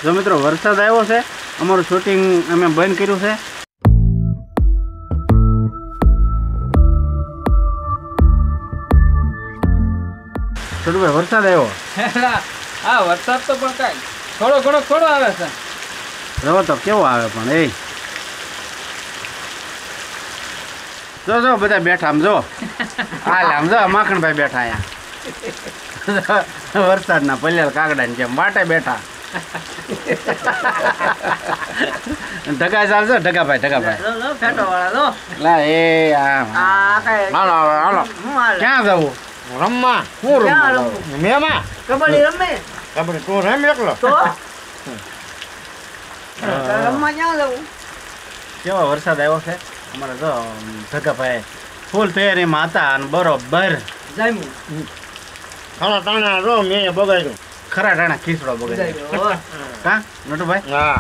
જો મિત્રો વરસાદ આવ્યો છે, અમારું શૂટિંગ અમે બંધ કર્યું છે. છોટુભાઈ વરસાદ આવ્યો. હા વરસાદ તો પણ કાંઈ થોડો આવે છે. રવો તો કેવો આવે પણ એ જો બધા બેઠા આમ જો હાલ આમ જો માખણભાઈ બેઠા અહીંયા વરસાદના પલ્લેલ કાગડાની જેમ વાટે બેઠા. ઢગા ચાલશે ઢગાભાઈ લા એ હાલો ક્યાં જવું રમવા? શું રમવા? મેમાં કબડ્ડી રમે. કબડ્ડી તું રમ એકલો? રમવા ક્યાં જવું? કેવો વરસાદ આવ્યો છે અમારે. જો ઢગાભાઈ ફૂલ તૈયારીમાં હતા અને બરોબર જામ્યું. ખરા ટાણા રો મેં બગાડ્યું. ખરા ટાણા ખીસડો બગાડ્યો. કા નટુભાઈ? હા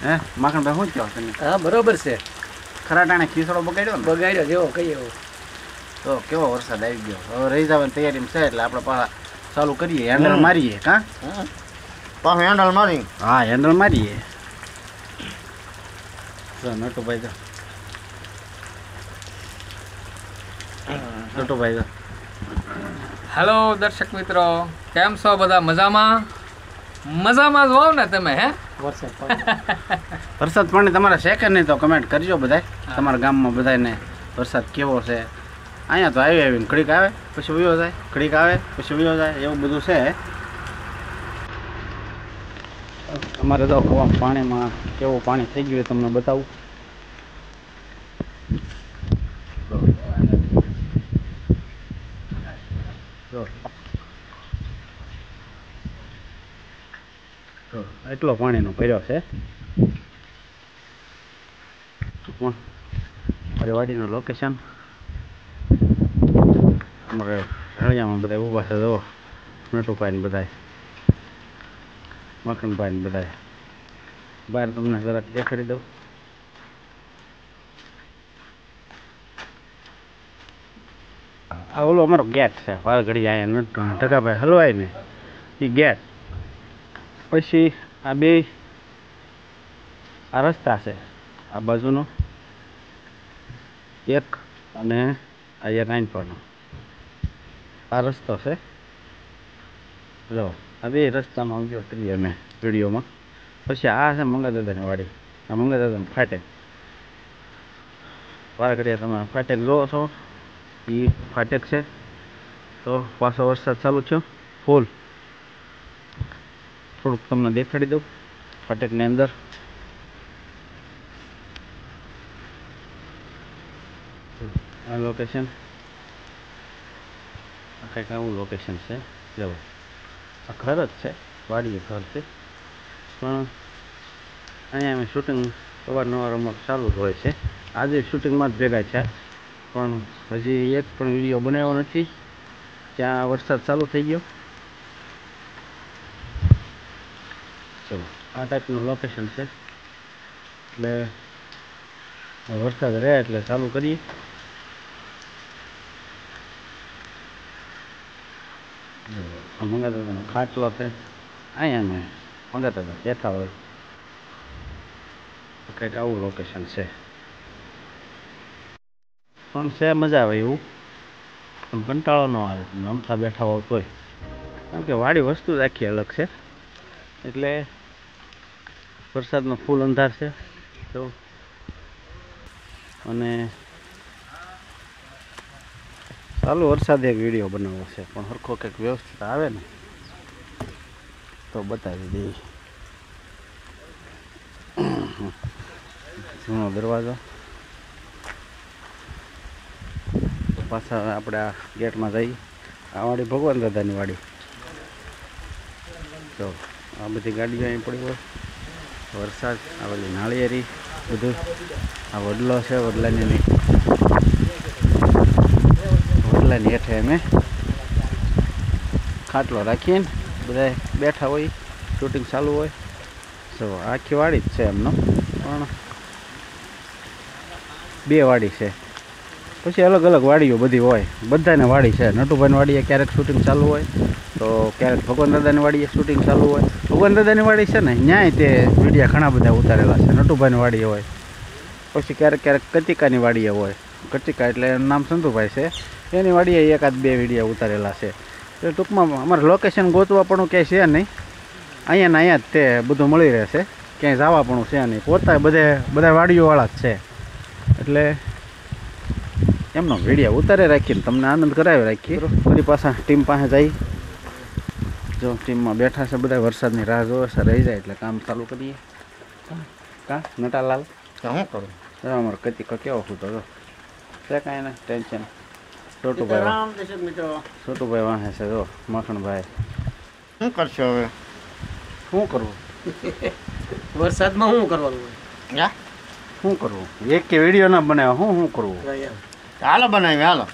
હે માખણભાઈ શું કહો તમે? હા બરોબર છે. ખરા ટાણે ખીસડો બગાડ્યો ને? બગાડ્યો જેવો કહીએ એવો. તો કેવો વરસાદ આવી ગયો. હવે રહી જવાની તૈયારીમાં છે એટલે આપણે પાછા ચાલુ કરીએ, હેન્ડલ મારીએ. કા પાછું હેન્ડલ મારી? હા હેન્ડલ મારીએ. નટુભાઈ તો નટુભાઈ તો હેલો દર્શક મિત્રો, કેમ છો બધા? મજામાં જ હોવ ને તમે? હે વરસાદ પાણી તમારા સેકન્ડ નહીં તો કમેન્ટ કરજો બધા. તમારા ગામમાં બધાને વરસાદ કેવો છે? અહીંયા તો આવીને ઘડીક આવે પછી વયો જાય, ઘડીક આવે પછી વયો જાય, એવું બધું છે. અમારે તો પાણીમાં કેવું પાણી થઈ ગયું તમને બતાવું. એટલો પાણીનો કર્યો છે. મારી વાડીનું લોકેશન અમારે રળિયામાં બધા ઊભા છે. જો નટુભાઈ ને બધા, મખણભાઈ ને બધા. બહાર તમને જરાક દેખાડી દઉં. આ ઓલો અમારો ગેટ છે. વાર ઘડી અહીંયા ઢગાભાઈ હલવાય ને એ ગેટ. પછી આ બે આ રસ્તા છે, આ બાજુનો એક અને આ એક નાનપણનો આ રસ્તો છે. જો આ બે રસ્તામાં ગયો કરી અમે વિડીયોમાં. પછી આ છે મંગાદાદાની વાડી. આ મંગાદાદાનું ફાટેક. વાર ઘડીએ તમે ફાટેક જોવો છો, એ ફાટેક છે. તો પાછો વરસાદ ચાલુ થયો ફૂલ. થોડુંક તમને દેખાડી દઉં ફાટેકની અંદર. આ લોકેશન કંઈક આવું લોકેશન છે. જવો આ ઘર જ છે, વાડીએ ઘર છે, પણ અહીંયા અમે શૂટિંગ અવારનવાર અમારું ચાલુ જ હોય છે. આજે શૂટિંગમાં જ ભેગા છે, પણ હજી એક પણ વિડીયો બનાવ્યો નથી. ત્યાં વરસાદ ચાલુ થઈ ગયો. ચલો આ ટાઈપનું લોકેશન છે. એટલે વરસાદ રહે એટલે ચાલુ કરીએ. મંગાદાદાનો ખાટલો છે. અહીંયા અમે મંગાદાદા બેઠા હોય. કંઈક આવું લોકેશન છે, પણ છે મજા આવે એવું. પણ કંટાળો ન આવે રમતા બેઠા હોવ તોય, કારણ કે વાડી વસ્તુ જ આખી અલગ છે. એટલે વરસાદનો ફૂલ અંધાર છે તો, અને ચાલુ વરસાદે એક વિડીયો બનાવવો છે, પણ સરખો કંઈક વ્યવસ્થિત આવે ને તો બતાવી દઈએ. જૂનો દરવાજો. તો પાછા આપણે આ ગેટમાં જઈએ. આ વાડી ભગવાન દાદાની વાડી. તો આ બધી ગાડીઓ અહીં પડી હોય. વરસાદ આ બધી નાળિયેરી બધું. આ વડલો છે, વડલાની હેઠે અમે ખાટલો રાખીને બધા બેઠા હોય, શૂટિંગ ચાલુ હોય. તો આખી વાડી જ છે એમનો, પણ બે વાડી છે. પછી અલગ અલગ વાડીઓ બધી હોય, બધાને વાડી છે. નટુભાઈની વાડીએ ક્યારેક શૂટિંગ ચાલુ હોય, તો ક્યારેક ભગવાન દાદાની વાડીએ શૂટિંગ ચાલુ હોય. ભગવાન દાદાની વાડી છે ને ન્યાય તે વિડીયા ઘણા બધા ઉતારેલા છે. નટુભાઈની વાડીએ હોય, પછી ક્યારેક ક્યારેક કતિકાની વાડીએ હોય. કતિકા એટલે એનું નામ સંતુભાઈ છે, એની વાડીએ એકાદ બે વિડીયા ઉતારેલા છે. તો ટૂંકમાં અમારે લોકેશન ગોતવા પણ ક્યાંય છે નહીં, અહીંયા ને અહીંયા જ તે બધું મળી રહેશે, ક્યાંય જવા પણ છે નહીં. પોતા બધા વાડીઓવાળા જ છે, એટલે એમનો વિડીયા ઉતારે રાખીને તમને આનંદ કરાવી રાખીએ. ફરી પાછા ટીમ પાસે જઈ. જો ટીમમાં બેઠા છે બધા, વરસાદની રાહ જોવે છે, રહી જાય એટલે કામ ચાલુ કરીએ. કા નટાલાલ શું કરું? અમારો કતિકો કેવો ફૂટો જો છે, કાંઈ ને ટેન્શન. છોટુભાઈ રામ દર્શક મિત્રો છોટુભાઈ વાહે છે જો મખણભાઈ. શું કરશો હવે? શું કરવું વરસાદમાં શું કરવાનું યા શું કરવું? એક કે વિડીયો ના બનાવે, શું કરવું? હાલો બનાવી હાલો.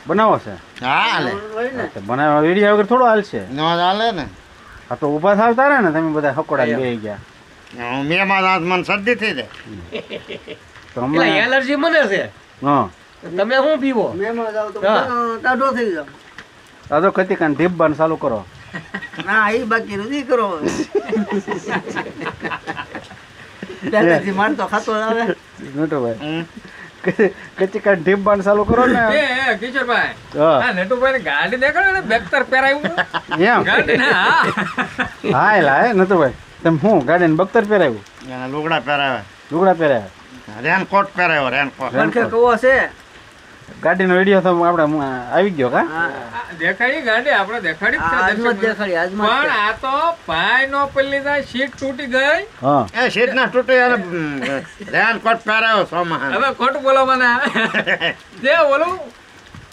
બનાવો છે હા હાલે. હોય ને તો બનાવવા વિડીયો વગર થોડો હાલશે. ન હાલે ને. આ તો ઊભા થાવતા રહે ને, તમે બધા હકોડા બેસી ગયા મેં મારા હાથ મને શરદી થઈ જાય. તો હમણાં એલર્જી મને છે. હા તમે શું પીવો? મેમાં જાવ તો હા. ટાઢો થઈ જાવ. આ તો કતિકાને ઢીબબાન ચાલુ કરો. ના એ બાકી નથી કરો પહેલેથી માર તો ખાતો આવે. નટુભાઈ હમ. કતિકાને ઢીબબાન ચાલુ કરો ને. એ કિશોરભાઈ, હા આ નટુભાઈ ની ગાડી દેખાડો ને, બેક્તર પહેરાવ્યું. એમ ગાડી ને હા. હા એલા હે નટુભાઈ, તમે શું ગાડીને બખ્તર પહેરાવ્યું, એને લુગડા પહેરાવે, લુગડા પહેરાવ્યા, રેનકોટ પહેરાવ્યો, રેનકોટ. ખરેખર કવો છે ગાડીનો વિડીયો તો આપણે આવી ગયો કા. હા દેખાડી ગાડી આપણે દેખાડી જ છે આજમાં જ દર્શક મિત્રો. દેખાડી આજમાં પણ આ તો ભાઈ નો પેલી સીટ તૂટી ગઈ. હા એ સીટ ના તૂટે યાર. રેનકોટ પહેરાવ્યો સોમાં. હવે ખોટું બોલો મને. જે ઓલું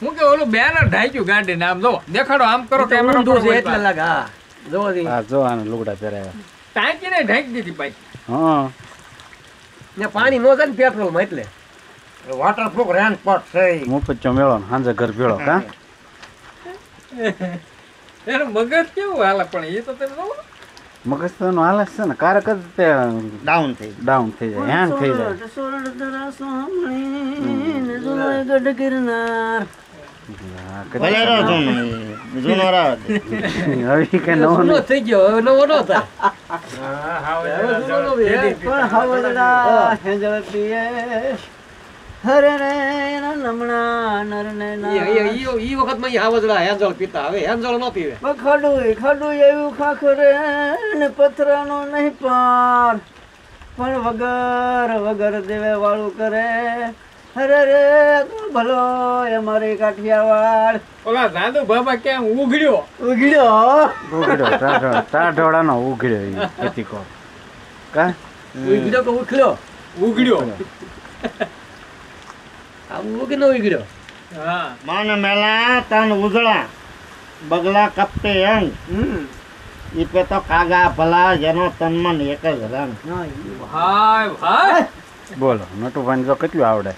હું કે ઓલું બેનર ઢાંક્યું ગાડી ને, આમ જો દેખાડો, આમ કરો કેમેરો ઊંધું છે એટલે લાગે હા જોવો દી હા જો આને લુગડા પહેરાવ્યા. ટાંકી ને ઢાંકી દીધી ભાઈ. હા ને પાણી નો જાય ને પેટ્રોલ માં એટલે વોટરપ્રૂફ રેનકોટ છે. મુફત ચો મેળો ને સાંજે ઘર ભેળો કા. એનું મગજ કેવું હાલે પણ એ તો તમે જોવો. મગજ તો એનો હાલત છે ને, કારક જ તે ડાઉન થઈ ડાઉન થઈ જાય, હેંગ થઈ જાય. ગઢ ગિરનાર હા, ભલે રહો જૂનો. જૂનો રાહ દે. હવે કઈ નવો નહીં. થઈ ગયો હવે નવો નો થાય હરે રે નમણા નર ને ઈ વખત માં હાવજડા હેંજળ પીતા, હવે હેંજળ ન પીવે. ખાડું એવું ખાખરે ને પથરાનો નહીં પાર પણ વગર દેવે વાળું કરે. હરે રે ભલો એ મારી કાઠિયાવાડ ઓલા દાદુ બાબા ક્યાં ઉઘડ્યો. ઉઘડ્યો ઉઘડ્યો ટાઢોળાનો ઉઘડ્યો ઈ કતિકો કા. ઉઘડ્યો કે ઉખડ્યો ઉઘડ્યો. આમ ઉઘ ન ઉઘડ્યો હા માને મેલા તન ઉજળા બગલા કપતે અંગ. ઈ પે તો કાગા ભલા જેનો તન મન એક જ રંગ. ભાઈ ભાઈ બોલો નટુભાઈ તો કેટલું આવડે.